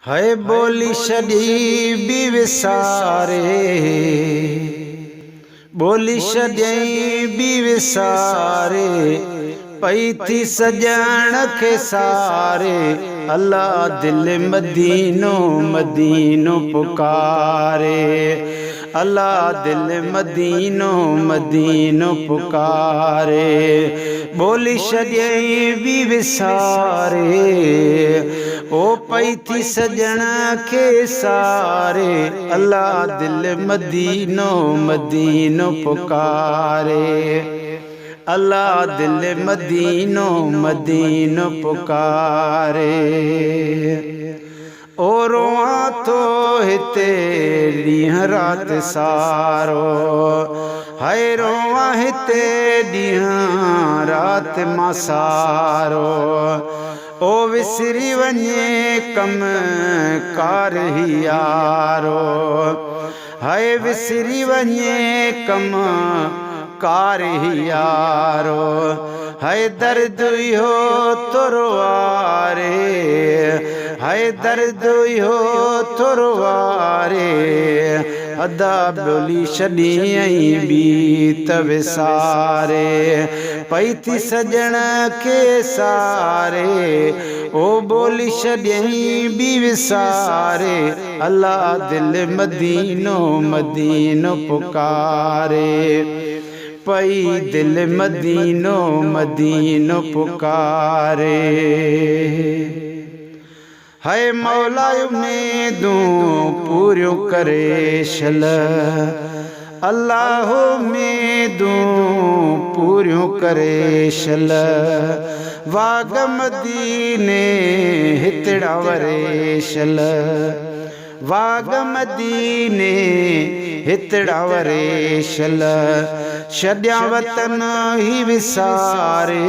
है बोली छॾी बि विसारे, बोली छॾई बि विसारे, पई थी सजण खे सारे। अल्लाह दिल मदीनो मदीनो पुकारे, अल्लाह दिल मदीनो मदीनो पुकारे। बोली छॾई बि विसारे, ओ पई थी सजण खे सारे। अल्लाह दिल मदीनो मदीनो पुकारे, अल्लाह दिल मदीनो मदीनो पुकारे। ओ रोआं थो हिते ॾींहुं राति सारो, हाय रोआं हिते ॾींहुं राति मां सारो। ओ विसरी वञे कम कार ही यारो, हाय विसरी वञे कम कार ही यारो। हाय दर्द इहो तुरो वारे, हाय दर्द इहो तुरो वारे। अदा बोली छॾियईं बि त विसारे, पई थी सजण खे सारे। ओ बोली छॾियईं बि विसारे, अल्लाह दिल मदीनो मदीनो पुकारे, पई दिल मदीनो मदीनो पुकारे। हाय मौला उम्मीदूं पूरियूं करे छल, अल्लाह उम्मीदूं पूरियूं करे छल। वाग मदीने हितड़ा वरे छल, वाग मदीने हितड़ा वरे छल। छॾिया वतन ही विसारे,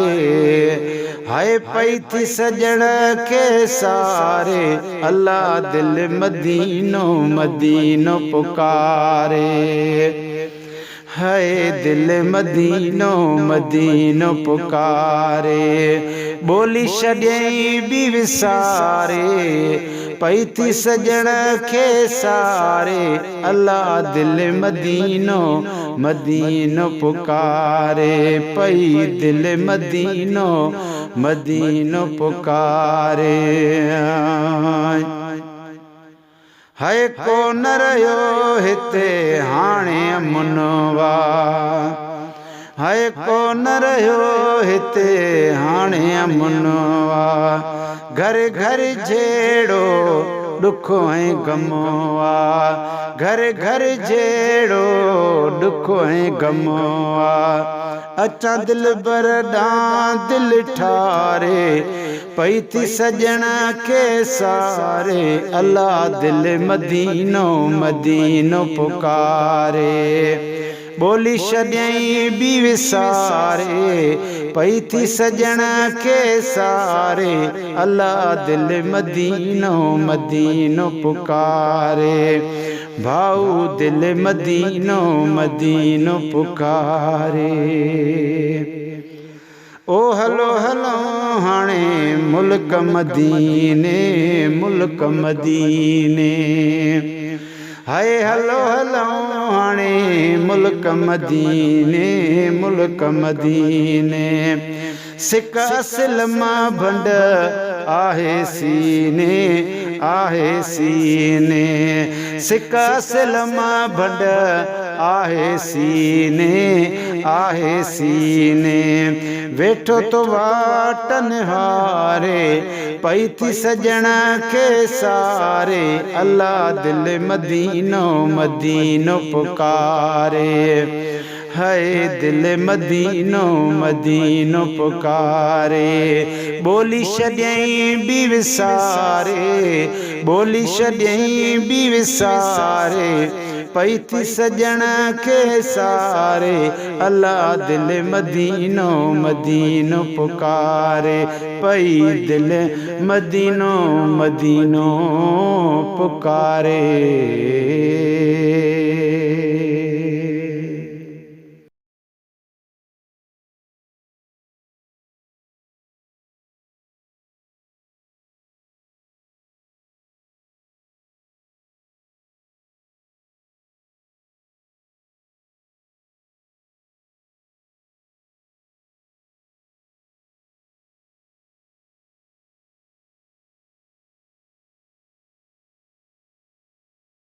हाय पई थी सजण खे सारे। अल्लाह दिल मदीनो मदीनो पुकारे, हाय दिल मदीनो मदीनो पुकारे। बोली छॾियईं बि विसारे, पई थी सजण खे सारे। अल्लाह दिल मदीनो मदीनो पुकारे, पई दिल मदीनो मदीनो पुकारे। हाय को न रहियो हिते हाणे अमुनवा, हाय को न रहियो हिते हाणे अमुनवा। घर घर जहिड़ो ॾुख ऐं ग़म आ, घर घर जहिड़ो ॾुख ऐं ग़म आ। अचां दिल बर ॾांहुं दिल ठारे, पई थी सजण खे सारे। अल्लाह दिल मदीनो मदीनो पुकारे, बोली छॾियईं बि विसारे, पई थी सजण खे सारे। अल्लाह दिल मदीनो मदीनो पुकारे, भाऊ दिल मदीनो मदीनो पुकारे। ओ हलो हलो हाणे मुल्क मदीने मुल्क मदीने, हाय हलो हलो हाणे मुल्क मदीने मुल्क मदीने। सिक असलम भंड आहे सीने आहे सीने, सिक असलम भंड आहे सीने आहे सीने। वेठो तो वाटन हारे, पई थी सजण खे सारे। अल्लाह दिल मदीनो मदीनो पुकारे, हाय दिल मदीनो मदीनो पुकारे। बोली छॾियईं बि विसारे, बोली छॾियईं बि विसारे, पई थी सजण खे सारे। अल्लाह दिल मदीनो मदीनो पुकारे, पई दिल मदीनो मदीनो पुकारे।